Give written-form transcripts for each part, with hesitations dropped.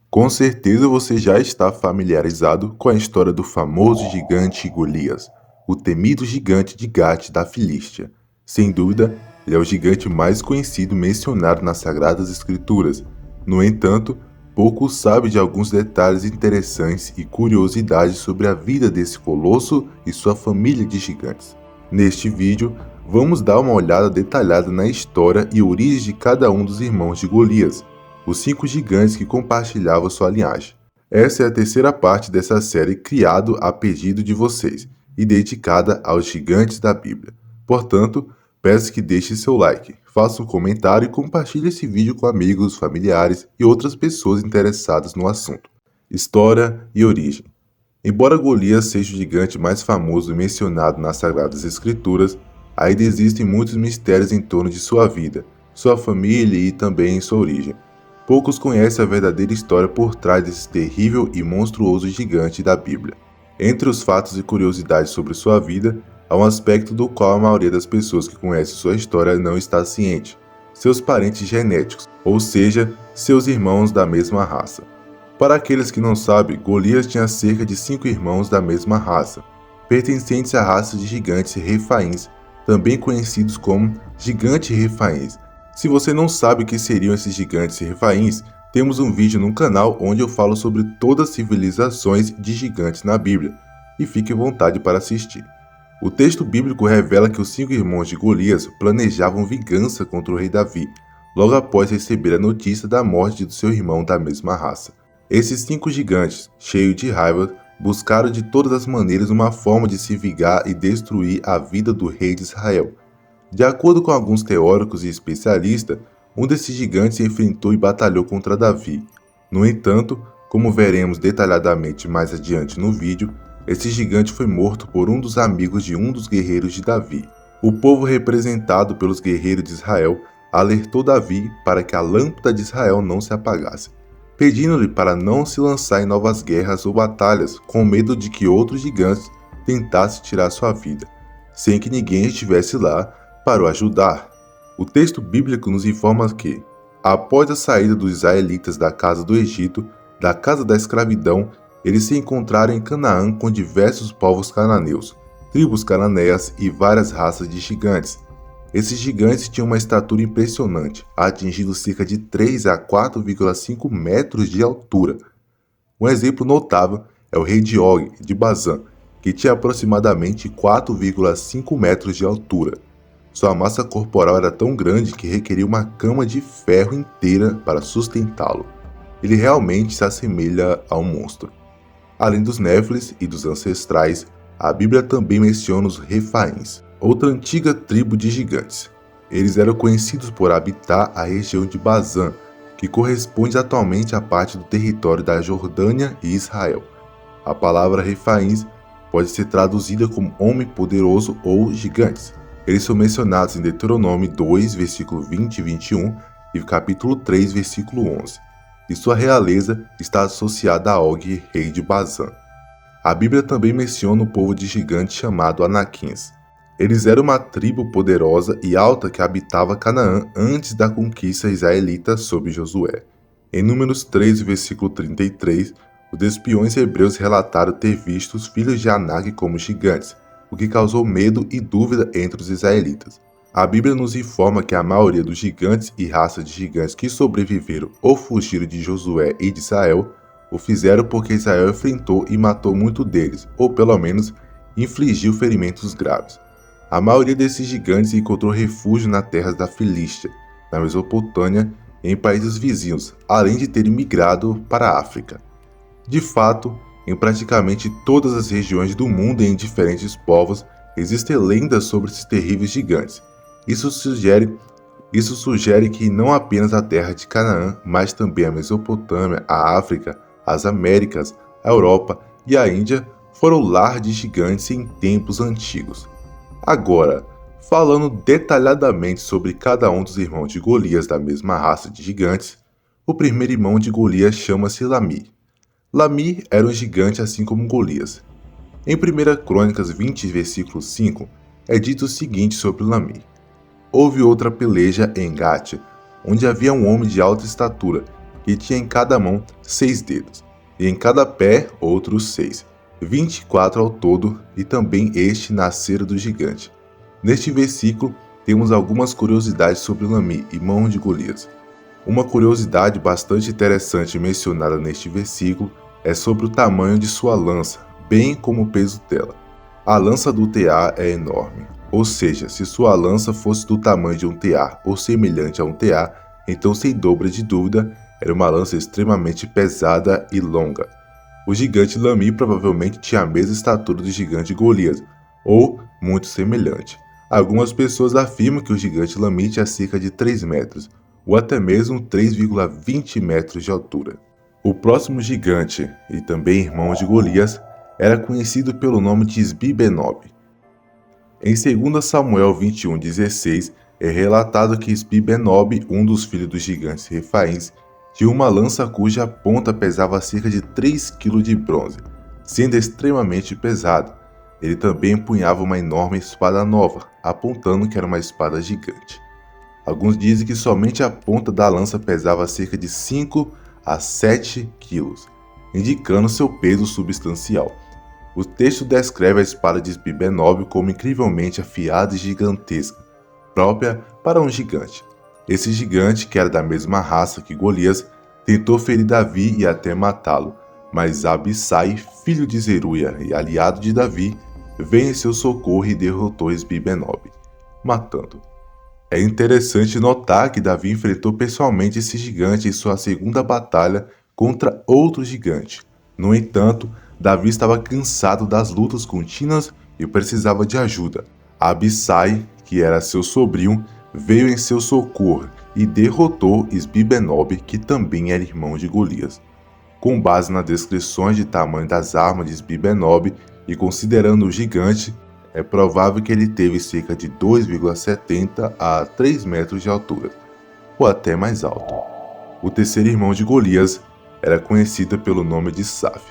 Com certeza você já está familiarizado com a história do famoso gigante Golias, o temido gigante de Gate da Filístia. Sem dúvida, ele é o gigante mais conhecido mencionado nas Sagradas Escrituras. No entanto, pouco sabe de alguns detalhes interessantes e curiosidades sobre a vida desse colosso e sua família de gigantes. Neste vídeo, vamos dar uma olhada detalhada na história e origem de cada um dos irmãos de Golias, os 5 gigantes que compartilhavam sua linhagem. Essa é a terceira parte dessa série criada a pedido de vocês e dedicada aos gigantes da Bíblia. Portanto, peço que deixe seu like, faça um comentário e compartilhe esse vídeo com amigos, familiares e outras pessoas interessadas no assunto. História e origem. Embora Golias seja o gigante mais famoso mencionado nas Sagradas Escrituras, ainda existem muitos mistérios em torno de sua vida, sua família e também sua origem. Poucos conhecem a verdadeira história por trás desse terrível e monstruoso gigante da Bíblia. Entre os fatos e curiosidades sobre sua vida, há um aspecto do qual a maioria das pessoas que conhecem sua história não está ciente: seus parentes genéticos, ou seja, seus irmãos da mesma raça. Para aqueles que não sabem, Golias tinha cerca de 5 irmãos da mesma raça, pertencentes à raça de gigantes refaíns, também conhecidos como gigantes refaíns. Se você não sabe o que seriam esses gigantes refaíns, temos um vídeo no canal onde eu falo sobre todas as civilizações de gigantes na Bíblia, e fique à vontade para assistir. O texto bíblico revela que os 5 irmãos de Golias planejavam vingança contra o rei Davi, logo após receber a notícia da morte do seu irmão da mesma raça. Esses 5 gigantes, cheios de raiva, buscaram de todas as maneiras uma forma de se vingar e destruir a vida do rei de Israel. De acordo com alguns teóricos e especialistas, um desses gigantes enfrentou e batalhou contra Davi. No entanto, como veremos detalhadamente mais adiante no vídeo, esse gigante foi morto por um dos amigos de um dos guerreiros de Davi. O povo representado pelos guerreiros de Israel alertou Davi para que a lâmpada de Israel não se apagasse, pedindo-lhe para não se lançar em novas guerras ou batalhas com medo de que outros gigantes tentassem tirar sua vida, sem que ninguém estivesse lá para o ajudar. O texto bíblico nos informa que, após a saída dos israelitas da casa do Egito, da casa da escravidão, eles se encontraram em Canaã com diversos povos cananeus, tribos cananeias e várias raças de gigantes. Esses gigantes tinham uma estatura impressionante, atingindo cerca de 3 a 4,5 metros de altura. Um exemplo notável é o rei de Og, de Bazã, que tinha aproximadamente 4,5 metros de altura. Sua massa corporal era tão grande que requeria uma cama de ferro inteira para sustentá-lo. Ele realmente se assemelha a um monstro. Além dos Néfilis e dos ancestrais, a Bíblia também menciona os Refaíns, outra antiga tribo de gigantes. Eles eram conhecidos por habitar a região de Bazã, que corresponde atualmente à parte do território da Jordânia e Israel. A palavra Refaíns pode ser traduzida como homem poderoso ou gigantes. Eles são mencionados em Deuteronômio 2, versículo 20 e 21 e capítulo 3, versículo 11. E sua realeza está associada a Og, rei de Bazã. A Bíblia também menciona o povo de gigantes chamado Anaquins. Eles eram uma tribo poderosa e alta que habitava Canaã antes da conquista israelita sob Josué. Em Números 3, versículo 33, os espiões hebreus relataram ter visto os filhos de Anak como gigantes, o que causou medo e dúvida entre os israelitas. A Bíblia nos informa que a maioria dos gigantes e raças de gigantes que sobreviveram ou fugiram de Josué e de Israel o fizeram porque Israel enfrentou e matou muito deles, ou pelo menos infligiu ferimentos graves. A maioria desses gigantes encontrou refúgio na terra da Filístia, na Mesopotâmia e em países vizinhos, além de terem migrado para a África. De fato, em praticamente todas as regiões do mundo e em diferentes povos, existem lendas sobre esses terríveis gigantes. Isso sugere que não apenas a terra de Canaã, mas também a Mesopotâmia, a África, as Américas, a Europa e a Índia foram lar de gigantes em tempos antigos. Agora, falando detalhadamente sobre cada um dos irmãos de Golias da mesma raça de gigantes, o primeiro irmão de Golias chama-se Lami. Lami era um gigante assim como Golias. Em 1 Crônicas 20, versículo 5, é dito o seguinte sobre Lami: houve outra peleja em Gate, onde havia um homem de alta estatura, que tinha em cada mão 6 dedos, e em cada pé outros 6, 24 ao todo, e também este nascera do gigante. Neste versículo, temos algumas curiosidades sobre Lami, irmão de Golias. Uma curiosidade bastante interessante mencionada neste versículo é sobre o tamanho de sua lança, bem como o peso dela. A lança do tear é enorme, ou seja, se sua lança fosse do tamanho de um tear ou semelhante a um tear, então sem dobra de dúvida, era uma lança extremamente pesada e longa. O gigante Lami provavelmente tinha a mesma estatura do gigante Golias, ou muito semelhante. Algumas pessoas afirmam que o gigante Lami tinha cerca de 3 metros, ou até mesmo 3,20 metros de altura. O próximo gigante, e também irmão de Golias, era conhecido pelo nome de Isbi-Benob. Em 2 Samuel 21:16, é relatado que Isbi-Benob, um dos filhos dos gigantes Refaíns, tinha uma lança cuja ponta pesava cerca de 3 kg de bronze, sendo extremamente pesado. Ele também empunhava uma enorme espada nova, apontando que era uma espada gigante. Alguns dizem que somente a ponta da lança pesava cerca de 5 a 7 quilos, indicando seu peso substancial. O texto descreve a espada de Isbi-Benob como incrivelmente afiada e gigantesca, própria para um gigante. Esse gigante, que era da mesma raça que Golias, tentou ferir Davi e até matá-lo, mas Abissai, filho de Zeruia e aliado de Davi, veio em seu socorro e derrotou Isbi-Benob, matando. É interessante notar que Davi enfrentou pessoalmente esse gigante em sua segunda batalha contra outro gigante. No entanto, Davi estava cansado das lutas contínuas e precisava de ajuda. Abissai, que era seu sobrinho, veio em seu socorro e derrotou Isbi-Benob, que também era irmão de Golias. Com base nas descrições de tamanho das armas de Isbi-Benob e considerando o gigante, é provável que ele teve cerca de 2,70 a 3 metros de altura, ou até mais alto. O terceiro irmão de Golias era conhecido pelo nome de Saf.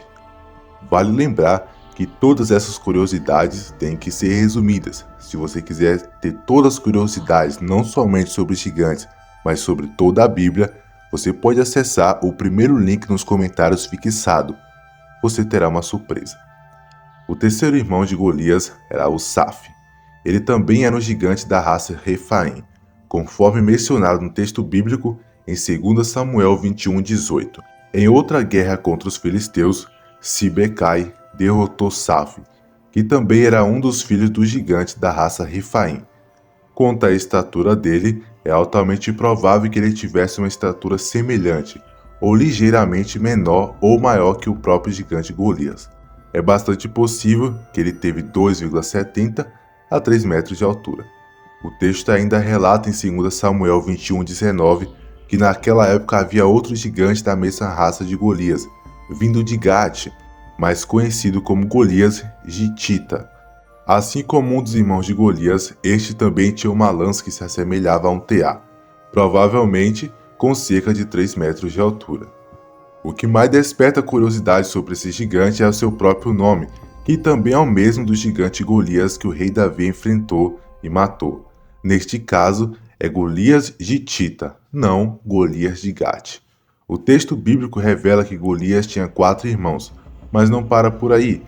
Vale lembrar que todas essas curiosidades têm que ser resumidas. Se você quiser ter todas as curiosidades, não somente sobre os gigantes, mas sobre toda a Bíblia, você pode acessar o primeiro link nos comentários fixado. Você terá uma surpresa. O terceiro irmão de Golias era o Saf. Ele também era um gigante da raça Refaim, conforme mencionado no texto bíblico em 2 Samuel 21:18. Em outra guerra contra os filisteus, Sibecai derrotou Saf, que também era um dos filhos do gigante da raça Refaim. Quanto à estatura dele, é altamente provável que ele tivesse uma estatura semelhante, ou ligeiramente menor ou maior que o próprio gigante Golias. É bastante possível que ele teve 2,70 a 3 metros de altura. O texto ainda relata em 2 Samuel 21:19 que naquela época havia outro gigante da mesma raça de Golias, vindo de Gate, mais conhecido como Golias Gitita. Assim como um dos irmãos de Golias, este também tinha uma lança que se assemelhava a um tear, provavelmente com cerca de 3 metros de altura. O que mais desperta curiosidade sobre esse gigante é o seu próprio nome, que também é o mesmo do gigante Golias que o rei Davi enfrentou e matou. Neste caso, é Golias Gitita, não Golias de Gate. O texto bíblico revela que Golias tinha 4 irmãos, mas não para por aí,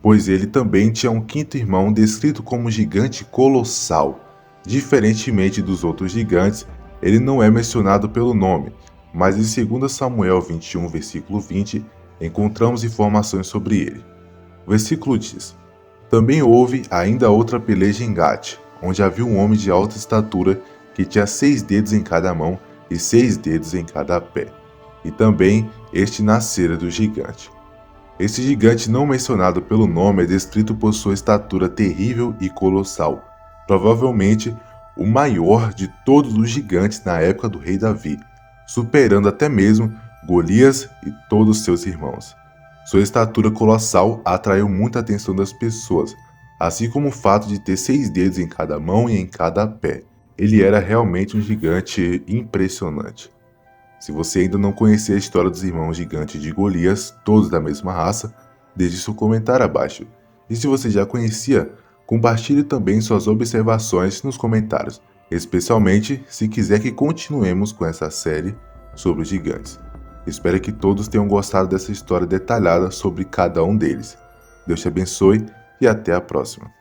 pois ele também tinha um quinto irmão descrito como gigante colossal. Diferentemente dos outros gigantes, ele não é mencionado pelo nome, mas em 2 Samuel 21, versículo 20, encontramos informações sobre ele. O versículo diz: Também houve ainda outra peleja em Gate, onde havia um homem de alta estatura que tinha 6 dedos em cada mão e 6 dedos em cada pé. E também este nascera do gigante. Esse gigante não mencionado pelo nome é descrito por sua estatura terrível e colossal, provavelmente o maior de todos os gigantes na época do rei Davi, superando até mesmo Golias e todos seus irmãos. Sua estatura colossal atraiu muita atenção das pessoas, assim como o fato de ter 6 dedos em cada mão e em cada pé. Ele era realmente um gigante impressionante. Se você ainda não conhecia a história dos irmãos gigantes de Golias, todos da mesma raça, deixe seu comentário abaixo. E se você já conhecia, compartilhe também suas observações nos comentários, especialmente se quiser que continuemos com essa série sobre os gigantes. Espero que todos tenham gostado dessa história detalhada sobre cada um deles. Deus te abençoe e até a próxima.